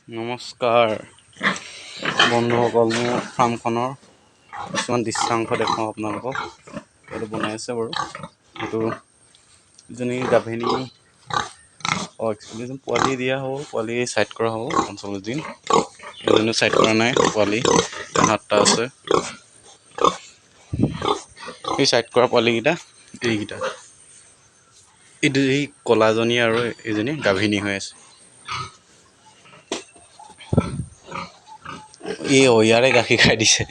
নমস্কাৰ বন্ধুসকল, মোৰ ফাৰ্মখনৰ কিছুমান দৃশ্যাংশ দেখাওঁ আপোনালোকক। এইটো বনাই আছে বাৰু। এইটো ইজনী গাভিনী এক্সুৱেলি পোৱালি দিয়া হ'ব, পোৱালি ছাইড কৰা হ'ব 45 দিন। এজনীও ছাইড কৰা নাই, পোৱালি 7টা আছে। এই ছাইড কৰা পোৱালিকেইটা এইকেইটা, এই কলাজনী আৰু এইজনী গাভিনী হৈ আছে। ইয়াৰে গাখীৰ খাই দিছে।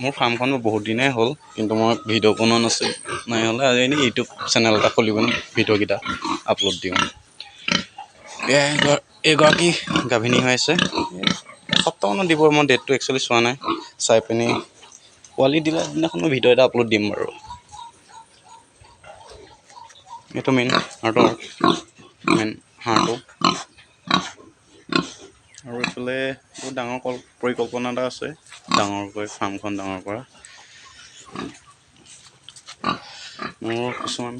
মোৰ ফাৰ্মখন বহুত দিনেই হ'ল, কিন্তু মই ভিডিঅ' বনোৱা নাছিল। নাই হ'লে আজি এনেই ইউটিউব চেনেল এটা খুলি পিনি ভিডিঅ'কেইটা আপলোড দিওঁ। এগৰাকী গাভিনী হৈ আছে, এসপ্তাহমানত দিব। মই ডেটটো একচুৱেলি চোৱা নাই, চাই পিনি পোৱালি দিলা দিনাখন মই ভিডিঅ' এটা আপলোড দিম বাৰু। এইটো মেইন হাঁহটো আৰু এইফালে বহুত ডাঙৰ পৰিকল্পনা এটা আছে, ডাঙৰকৈ ফাৰ্মখন ডাঙৰ কৰা। মোৰ কিছুমান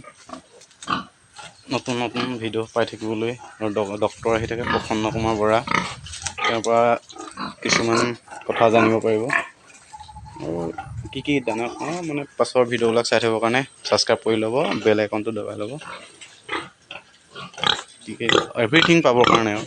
নতুন নতুন ভিডিঅ' পাই থাকিবলৈ আৰু ডক্তৰ আহি থাকে, প্ৰসন্ন কুমাৰ বৰা, তেওঁৰ পৰা কিছুমান কথা জানিব পাৰিব। আৰু কি দানা খাওঁ মানে পাছৰ ভিডিঅ'বিলাক চাই থাকিবৰ কাৰণে ছাবস্ক্ৰাইব কৰি ল'ব, বেল আইকনটো দবাই ল'ব। এভৰিথিং পাবৰ কাৰণে আৰু